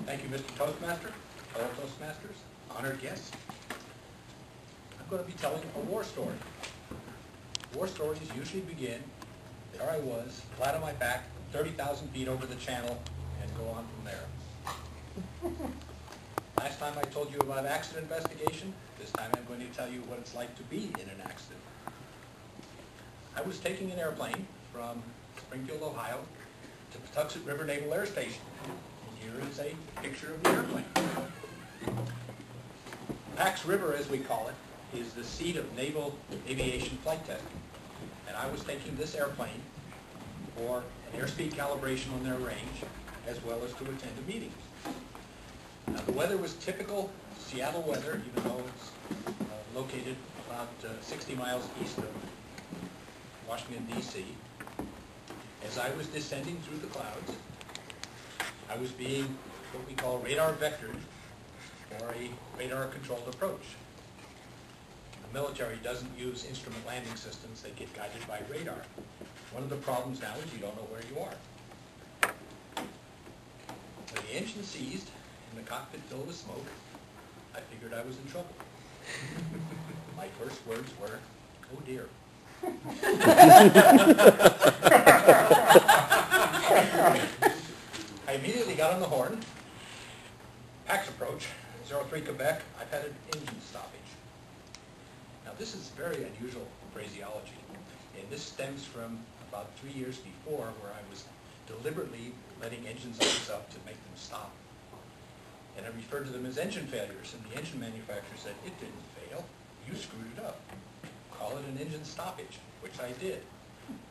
Thank you, Mr. Toastmaster, fellow Toastmasters, honored guests. I'm going to be telling a war story. War stories usually begin, there I was, flat on my back, 30,000 feet over the channel, and go on from there. Last time I told you about accident investigation. This time I'm going to tell you what it's like to be in an accident. I was taking an airplane from Springfield, Ohio, to Patuxent River Naval Air Station. Here is a picture of the airplane. Pax River, as we call it, is the seat of naval aviation flight testing. And I was taking this airplane for an airspeed calibration on their range, as well as to attend a meeting. Now, the weather was typical Seattle weather, even though it's located about 60 miles east of Washington, D.C. As I was descending through the clouds, I was being what we call radar vectored for a radar-controlled approach. The military doesn't use instrument landing systems. They get guided by radar. One of the problems now is you don't know where you are. When the engine seized and the cockpit filled with smoke, I figured I was in trouble. My first words were, "Oh dear." I immediately got on the horn. Pax approach, 03 Quebec, I've had an engine stoppage. Now this is very unusual phraseology, and this stems from about 3 years before where I was deliberately letting engines ice up to make them stop. And I referred to them as engine failures, and the engine manufacturer said, "It didn't fail, you screwed it up. Call it an engine stoppage," which I did.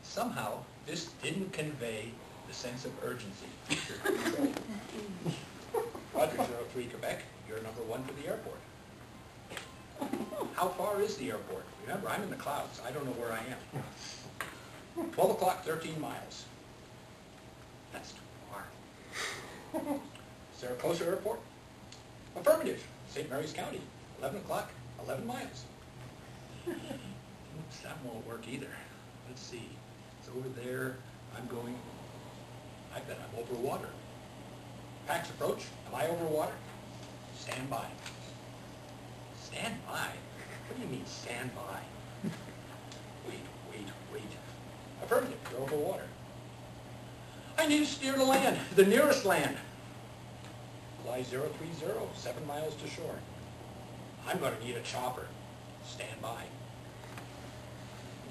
Somehow, this didn't convey the sense of urgency. Roger, 03 Quebec, you're number 1 for the airport. How far is the airport? Remember, I'm in the clouds. I don't know where I am. 12 o'clock, 13 miles. That's too far. Is there a closer airport? Affirmative. St. Mary's County. 11 o'clock, 11 miles. Oops, that won't work either. Let's see. It's over there. I'm going. I bet I'm over water. Pax approach. Am I over water? Stand by. Stand by? What do you mean stand by? Wait. Affirmative. You're over water. I need to steer to land. The nearest land. Fly 030, 7 miles to shore. I'm going to need a chopper. Stand by.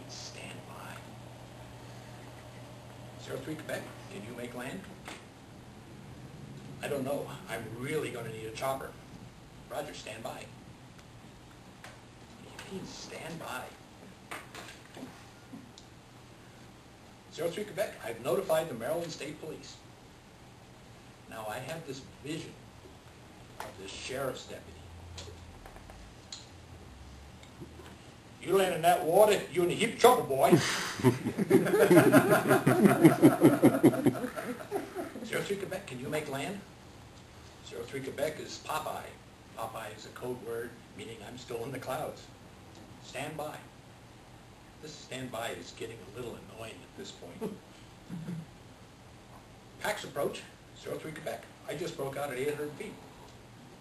Stand by. 03 Quebec, can you make land? I don't know. I'm really going to need a chopper. Roger, stand by. What do you mean, stand by? 03 Quebec, I've notified the Maryland State Police. Now, I have this vision of this sheriff's deputy. You land in that water, you're in a heap of trouble, boy. 03 Quebec, can you make land? 03 Quebec is Popeye. Popeye is a code word meaning I'm still in the clouds. Stand by. This stand by is getting a little annoying at this point. Pax approach, 03 Quebec. I just broke out at 800 feet.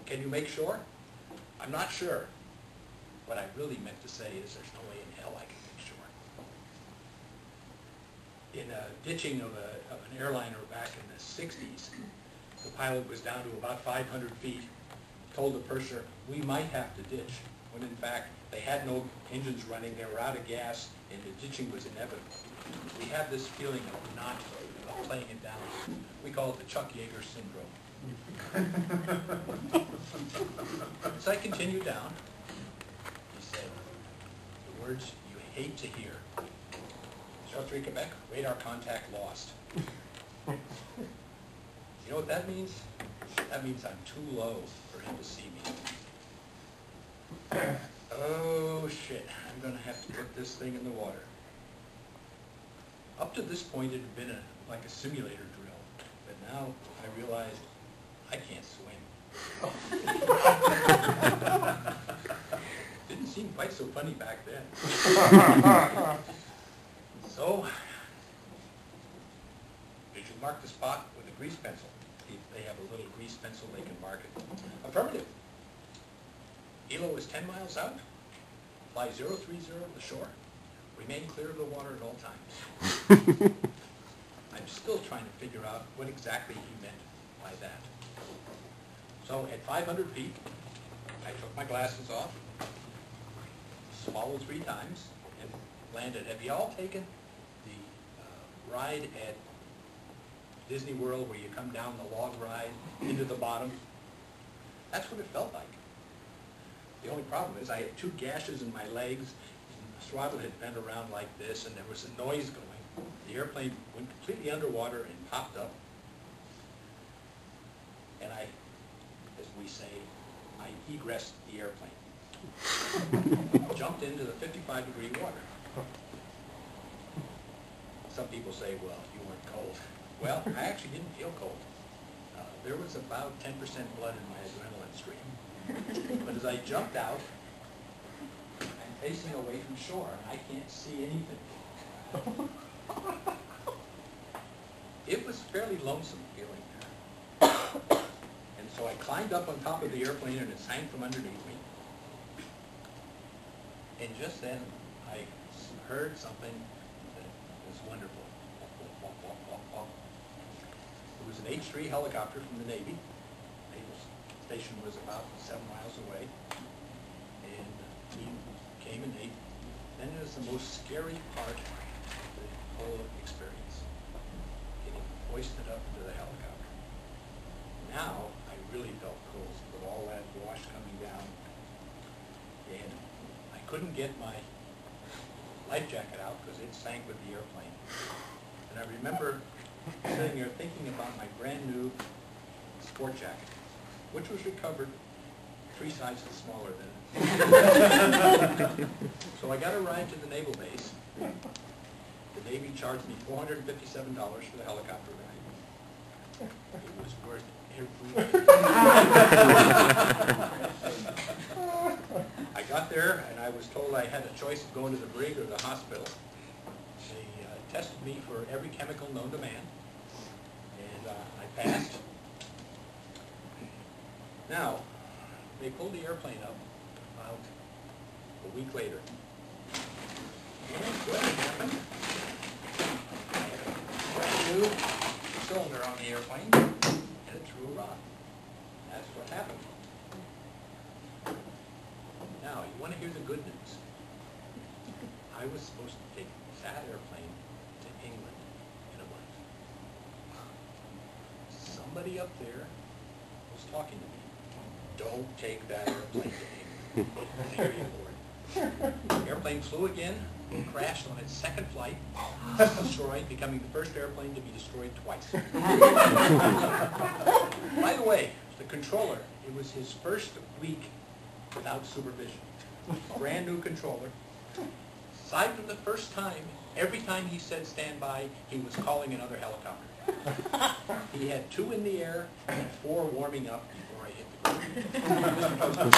Can you make shore? I'm not sure. What I really meant to say is there's no way in hell I can make shore. In a ditching of an airliner back in the 60s, the pilot was down to about 500 feet, told the purser, "We might have to ditch," when in fact they had no engines running, they were out of gas, and the ditching was inevitable. We have this feeling of playing it down. We call it the Chuck Yeager syndrome. As I continued down, he said, the words you hate to hear. 03 Quebec, radar contact lost. You know what that means? That means I'm too low for him to see me. Oh shit, I'm going to have to put this thing in the water. Up to this point it had been like a simulator drill, but now I realized I can't swim. Didn't seem quite so funny back then. So, did you mark the spot with a grease pencil? they have a little grease pencil they can mark it. Affirmative. Hilo is 10 miles out. Fly 030 to the shore. Remain clear of the water at all times. I'm still trying to figure out what exactly he meant by that. So at 500 feet, I took my glasses off, swallowed 3 times, and landed. Have you all taken the ride at Disney World where you come down the log ride into the bottom? That's what it felt like. The only problem is I had 2 gashes in my legs, and the throttle had bent around like this, and there was a noise going. The airplane went completely underwater and popped up. And I, as we say, I egressed the airplane. Jumped into the 55-degree water. Some people say, well, you weren't cold. Well, I actually didn't feel cold. There was about 10% blood in my adrenaline stream. But as I jumped out, I'm facing away from shore, and I can't see anything. It was fairly lonesome feeling there. And so I climbed up on top of the airplane, and it sank from underneath me. And just then, I heard something that was wonderful. It was an H-3 helicopter from the Navy. Naval station was about 7 miles away. And he came and ate. Then it was the most scary part of the whole experience, getting hoisted up into the helicopter. Now, I really felt cold with all that wash coming down. And I couldn't get my life jacket out because it sank with the airplane. And I remember sitting there thinking about my brand new sport jacket, which was recovered 3 sizes smaller than it. So I got a ride to the naval base. The Navy charged me $457 for the helicopter ride. It was worth every I got there and I was told I had a choice of going to the brig or the hospital. They tested me for every chemical known to man, and I passed. Now, they pulled the airplane up about a week later. And what happened? I had a brand new cylinder on the airplane, and it threw a rod. That's what happened. Now, you want to hear the good news. I was supposed to take that airplane to England in a month. Somebody up there was talking to me. Don't take that airplane to England. There you go. The airplane flew again, crashed on its 2nd flight, destroyed, becoming the first airplane to be destroyed twice. By the way, the controller, it was his first week without supervision. Brand new controller. Aside from the first time, every time he said stand by, he was calling another helicopter. He had 2 in the air and 4 warming up before I hit the ground.